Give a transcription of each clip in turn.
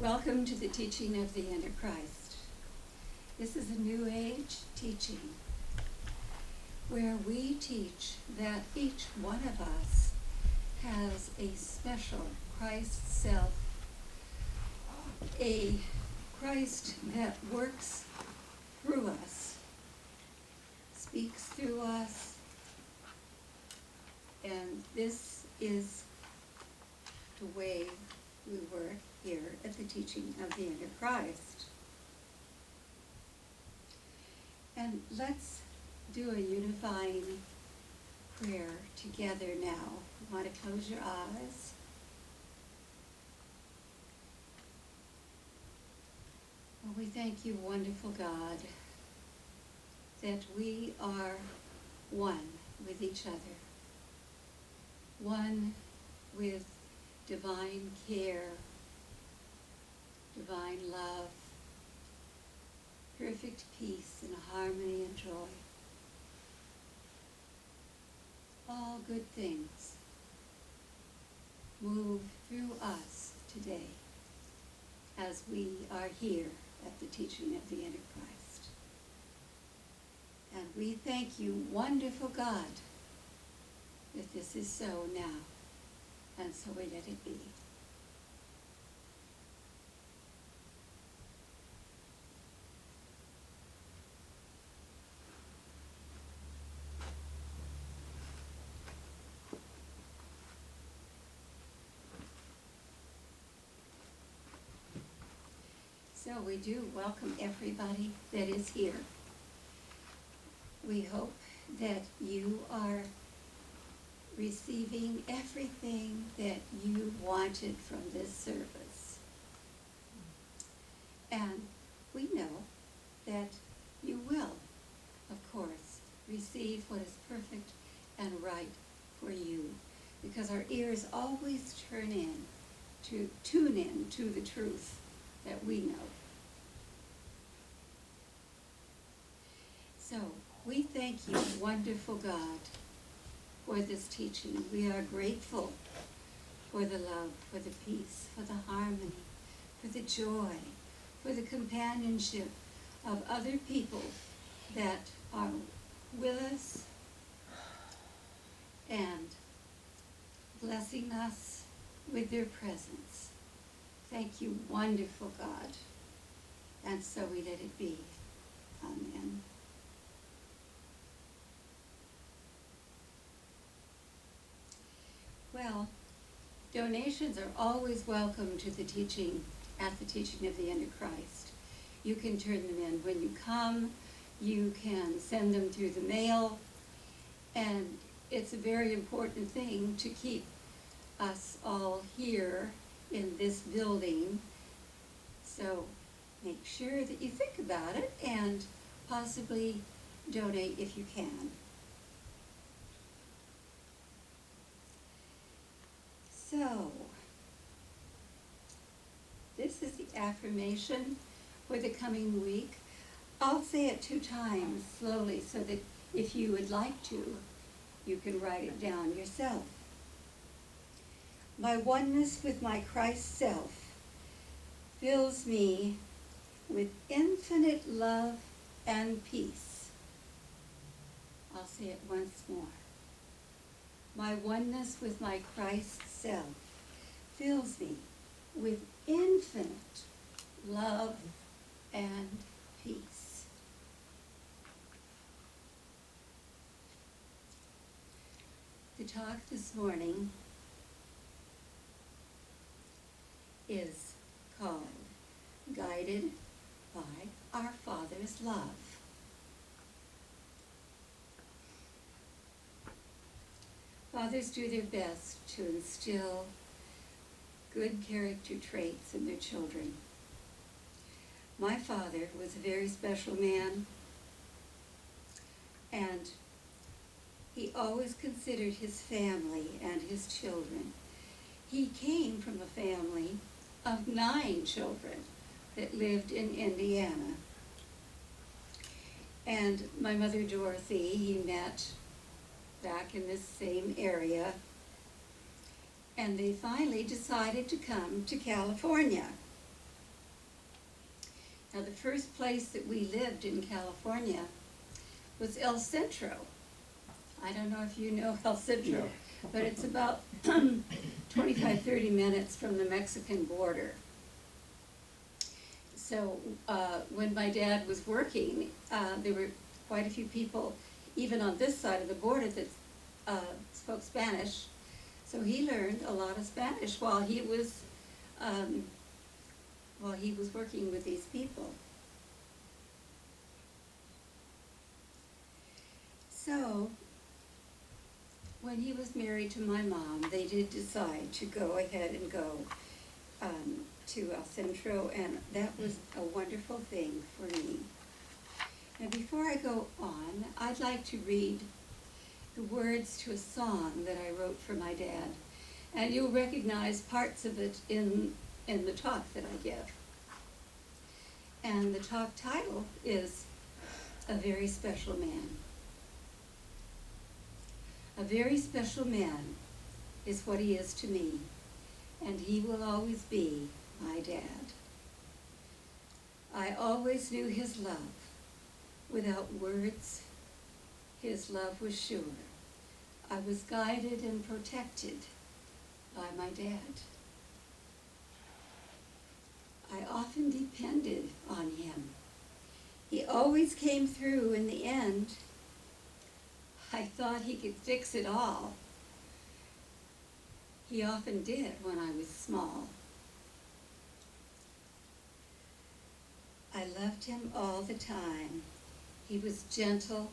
Welcome to the teaching of the Antichrist. This is a New Age teaching where we teach that each one of us has a special Christ self, a Christ that works through us, speaks through us, and this is the way we work here at the teaching of the Antichrist. And let's do a unifying prayer together now. You want to close your eyes? Well, we thank you, wonderful God, that we are one with each other, one with divine care, divine love, perfect peace and harmony and joy. All good things move through us today as we are here at the teaching of the Antichrist. And we thank you, wonderful God, that this is so now, and so we let it be. So we do welcome everybody that is here. We hope that you are receiving everything that you wanted from this service. And we know that you will, of course, receive what is perfect and right for you, because our ears always tune in to the truth that we know. So we thank you, wonderful God, for this teaching. We are grateful for the love, for the peace, for the harmony, for the joy, for the companionship of other people that are with us and blessing us with their presence. Thank you, wonderful God. And so we let it be. Amen. Well, donations are always welcome to the teaching, at the teaching of the Antichrist. You can turn them in when you come. You can send them through the mail. And it's a very important thing to keep us all here in this building. So make sure that you think about it and possibly donate if you can. So, this is the affirmation for the coming week. I'll say it 2 times slowly so that if you would like to, you can write it down yourself. My oneness with my Christ self fills me with infinite love and peace. I'll say it once more. My oneness with my Christ self fills me with infinite love and peace. The talk this morning is called Guided by Our Father's Love. Fathers do their best to instill good character traits in their children. My father was a very special man, and he always considered his family and his children. He came from a family of 9 children that lived in Indiana. And my mother Dorothy, he met back in this same area, and they finally decided to come to California. Now, the first place that we lived in California was El Centro. I don't know if you know El Centro, No. but it's about 25, 30 minutes from the Mexican border. So when my dad was working, there were quite a few people, even on this side of the border, that spoke Spanish. So he learned a lot of Spanish while he was working with these people. So when he was married to my mom, they did decide to go ahead and go to El Centro, and that was a wonderful thing for me. Now, before I go on, I'd like to read the words to a song that I wrote for my dad, and you'll recognize parts of it in the talk that I give. And the talk title is A Very Special Man. A very special man is what he is to me, and he will always be my dad. I always knew his love. Without words, his love was sure. I was guided and protected by my dad. I often depended on him. He always came through in the end. I thought he could fix it all. He often did when I was small. I loved him all the time. He was gentle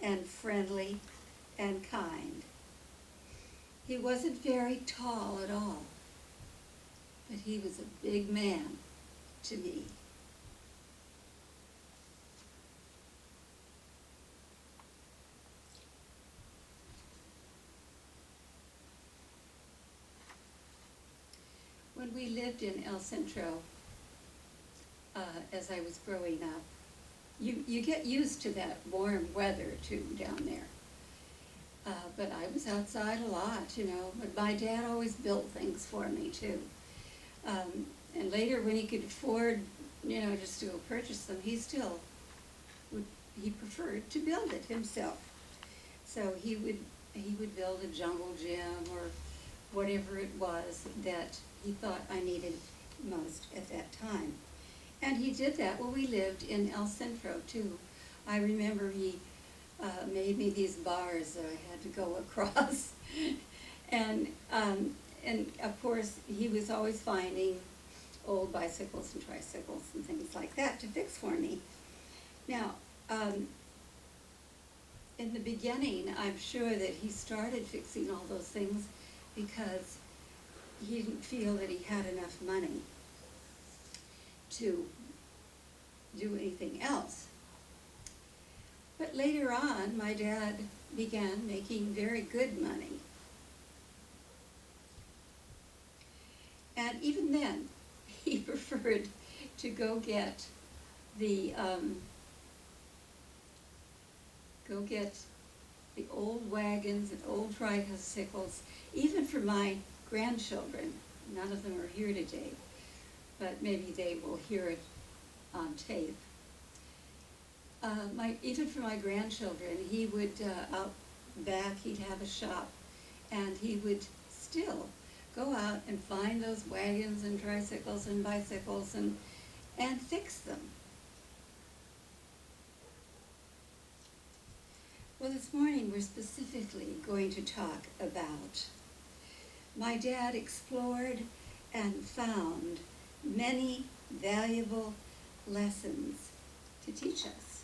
and friendly and kind. He wasn't very tall at all, but he was a big man to me. When we lived in El Centro, as I was growing up, you get used to that warm weather too down there. But I was outside a lot, you know. But my dad always built things for me too. And later, when he could afford, you know, just to go purchase them, he preferred to build it himself. So he would build a jungle gym or whatever it was that he thought I needed most at that time. And he did that when we lived in El Centro too. I remember he made me these bars that I had to go across. and of course, he was always finding old bicycles and tricycles and things like that to fix for me. Now, in the beginning, I'm sure that he started fixing all those things because he didn't feel that he had enough money to do anything else. But later on, my dad began making very good money. And even then, he preferred to go get the old wagons and old tricycles, even for my grandchildren. None of them are here today, but maybe they will hear it on tape. Even for my grandchildren, he would, out back, he'd have a shop, and he would still go out and find those wagons and tricycles and bicycles and fix them. Well, this morning we're specifically going to talk about my dad explored and found many valuable lessons to teach us.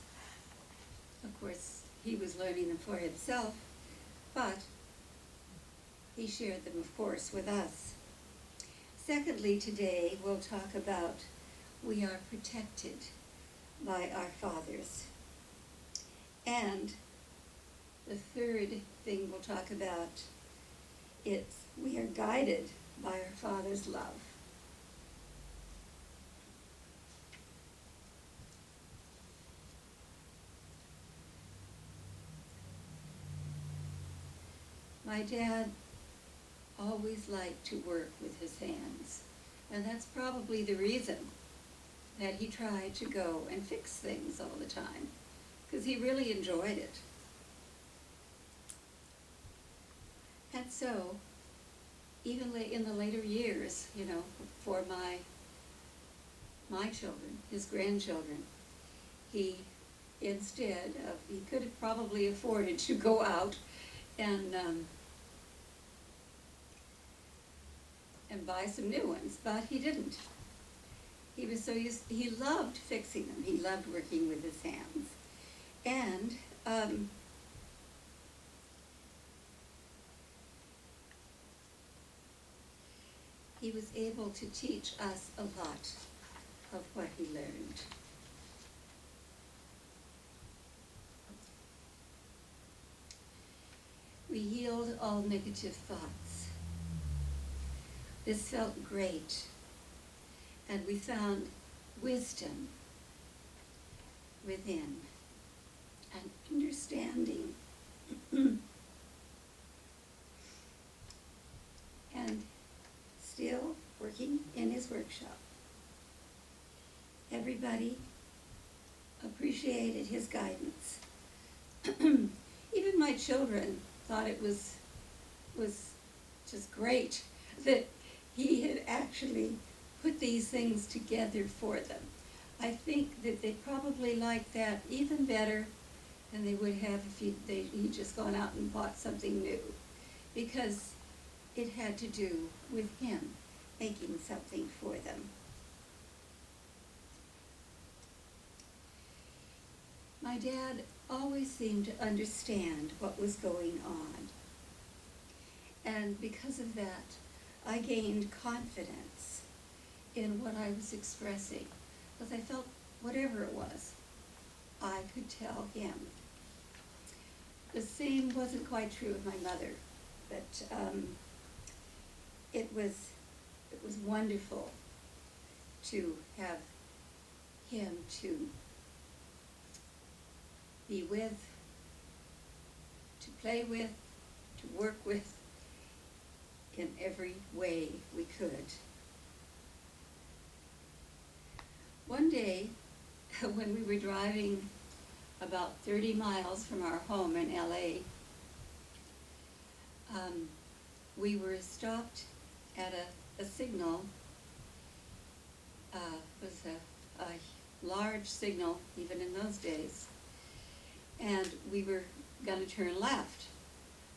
Of course, he was learning them for himself, but he shared them, of course, with us. Secondly, today we'll talk about we are protected by our fathers. And the third thing we'll talk about is we are guided by our Father's love. My dad always liked to work with his hands, and that's probably the reason that he tried to go and fix things all the time, because he really enjoyed it. And so, even in the later years, for my children, his grandchildren, he he could have probably afforded to go out and buy some new ones, but he didn't. He was so he loved fixing them. He loved working with his hands. And he was able to teach us a lot of what he learned. We healed all negative thoughts. This felt great, and we found wisdom within and understanding. And still working in his workshop. Everybody appreciated his guidance. Even my children thought it was just great that he had actually put these things together for them. I think that they probably liked that even better than they would have if he'd just gone out and bought something new, because it had to do with him making something for them. My dad always seemed to understand what was going on. And because of that, I gained confidence in what I was expressing, because I felt whatever it was, I could tell him. The same wasn't quite true of my mother, but it was wonderful to have him to be with, to play with, to work with in every way we could. One day, when we were driving about 30 miles from our home in LA, we were stopped at a signal. It was a large signal, even in those days, and we were going to turn left.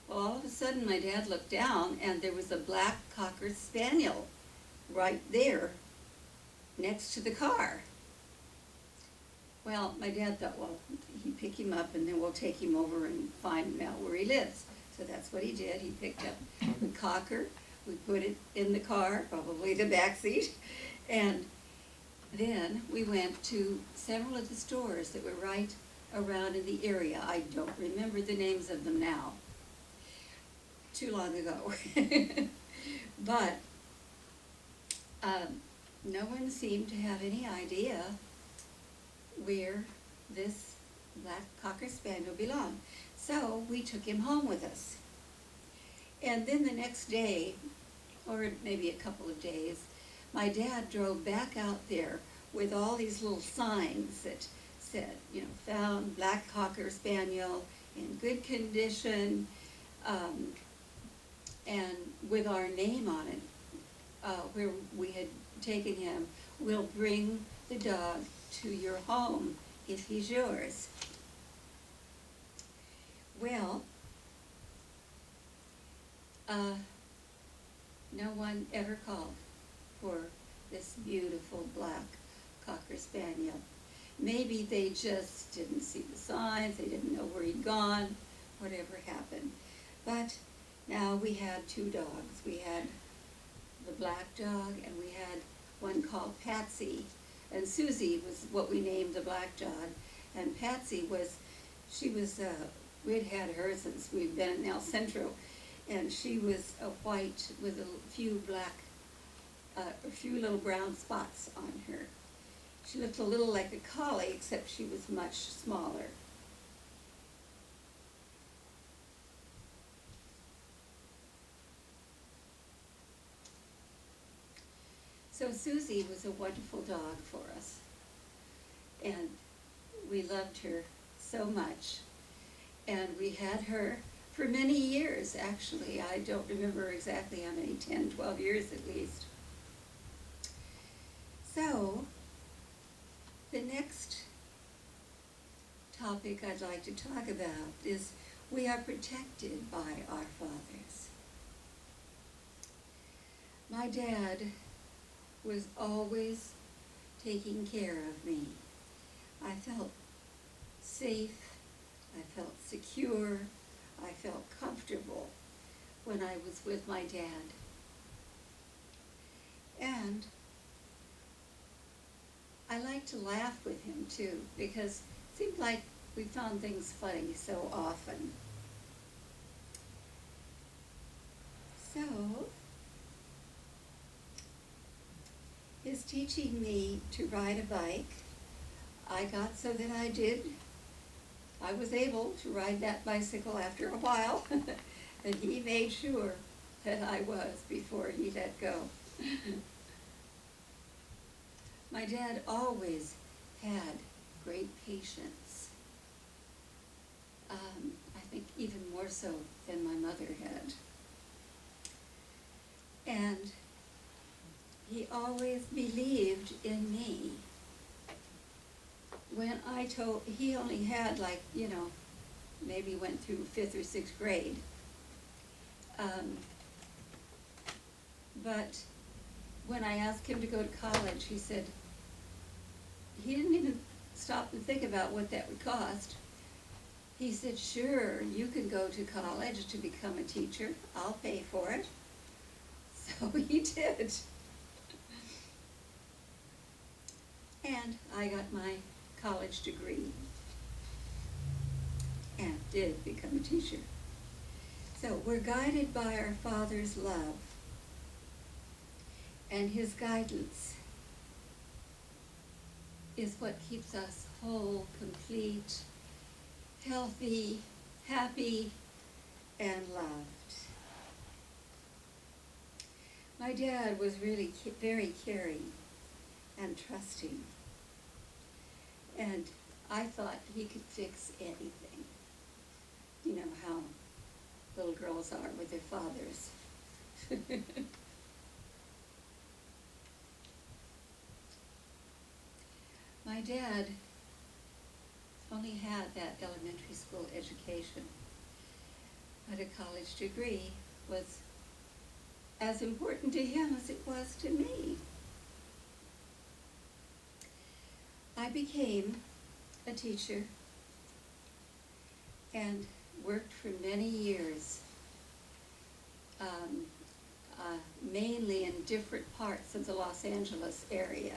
Well, all of a sudden my dad looked down and there was a black Cocker Spaniel right there next to the car. Well, my dad thought, well, he'd pick him up and then we'll take him over and find out where he lives. So that's what he did. He picked up the Cocker, we put it in the car, probably the back seat, and then we went to several of the stores that were right around in the area. I don't remember the names of them now. Too long ago. But no one seemed to have any idea where this black Cocker Spaniel belonged. So we took him home with us. And then the next day, or maybe a couple of days, my dad drove back out there with all these little signs that said, found black Cocker Spaniel in good condition, and with our name on it, where we had taken him. We'll bring the dog to your home if he's yours. Well, no one ever called for this beautiful black Cocker Spaniel. Maybe they just didn't see the signs, they didn't know where he'd gone, whatever happened. But now we had two dogs. We had the black dog and we had one called Patsy. And Susie was what we named the black dog. And Patsy we'd had her since we'd been in El Centro. And she was a white with a few little brown spots on her. She looked a little like a collie, except she was much smaller. So Susie was a wonderful dog for us, and we loved her so much. And we had her for many years, actually. I don't remember exactly how many, 10, 12 years at least. So, the next topic I'd like to talk about is we are protected by our fathers. My dad was always taking care of me. I felt safe, I felt secure, I felt comfortable when I was with my dad. And I liked to laugh with him too, because it seemed like we found things funny so often. So, his teaching me to ride a bike, I got so that I was able to ride that bicycle after a while, and he made sure that I was before he let go. My dad always had great patience. I think even more so than my mother had. And he always believed in me. When he only had maybe went through 5th or 6th grade. But when I asked him to go to college, he said, he didn't even stop to think about what that would cost. He said, sure, you can go to college to become a teacher. I'll pay for it. So he did. And I got my college degree and did become a teacher. So we're guided by our Father's love and his guidance is what keeps us whole, complete, healthy, happy, and loved. My dad was really very caring and trusting, and I thought he could fix anything. You know how little girls are with their fathers. My dad only had that elementary school education, but a college degree was as important to him as it was to me. I became a teacher and worked for many years, mainly in different parts of the Los Angeles area.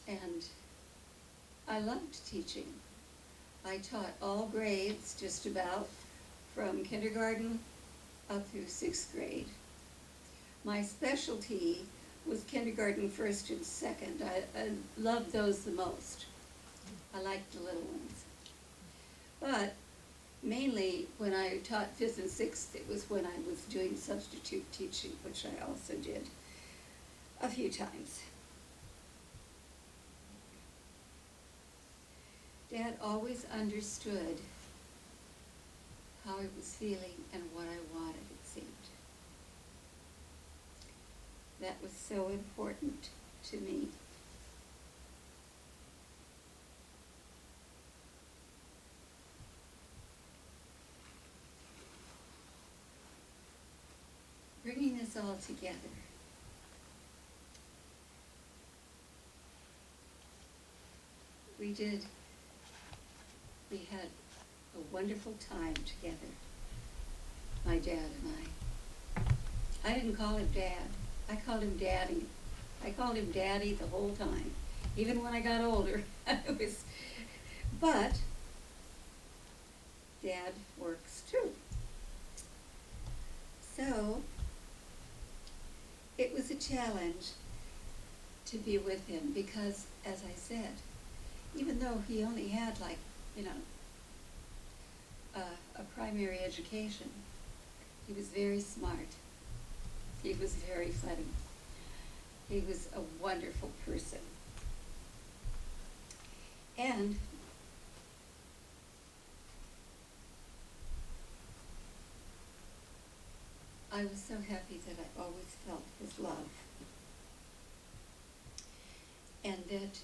And I loved teaching. I taught all grades, just about, from kindergarten up through 6th grade. My specialty was kindergarten 1st and 2nd. I loved those the most. I liked the little ones. But mainly when I taught 5th and 6th, it was when I was doing substitute teaching, which I also did a few times. Dad always understood how I was feeling and what I wanted, it seemed. That was so important to me. Bringing this all together, we had a wonderful time together, my dad and I. I didn't call him Dad. I called him Daddy. I called him Daddy the whole time, even when I got older. But Dad works too. So it was a challenge to be with him because, as I said, even though he only had a primary education, he was very smart. He was very funny. He was a wonderful person. And I was so happy that I always felt his love. And that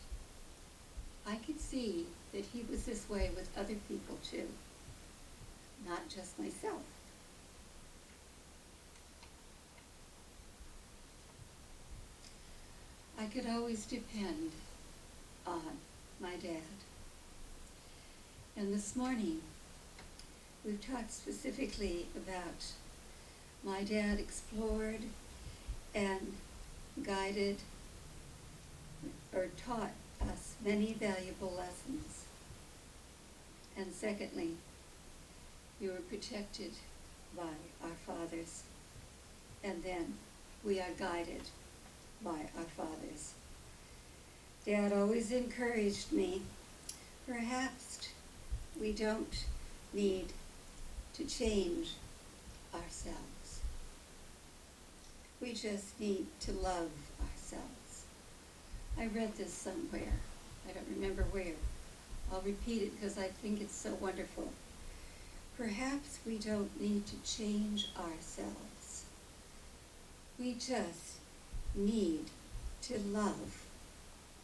I could see that he was this way with other people too, not just myself. I could always depend on my dad. And this morning, we've talked specifically about my dad explored and guided or taught us many valuable lessons. And secondly, we were protected by our fathers. And then we are guided by our fathers. Dad always encouraged me, perhaps we don't need to change ourselves. We just need to love ourselves. I read this somewhere. I don't remember where. I'll repeat it because I think it's so wonderful. Perhaps we don't need to change ourselves. We just need to love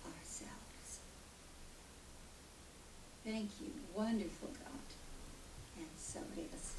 ourselves. Thank you, wonderful God. And so it is.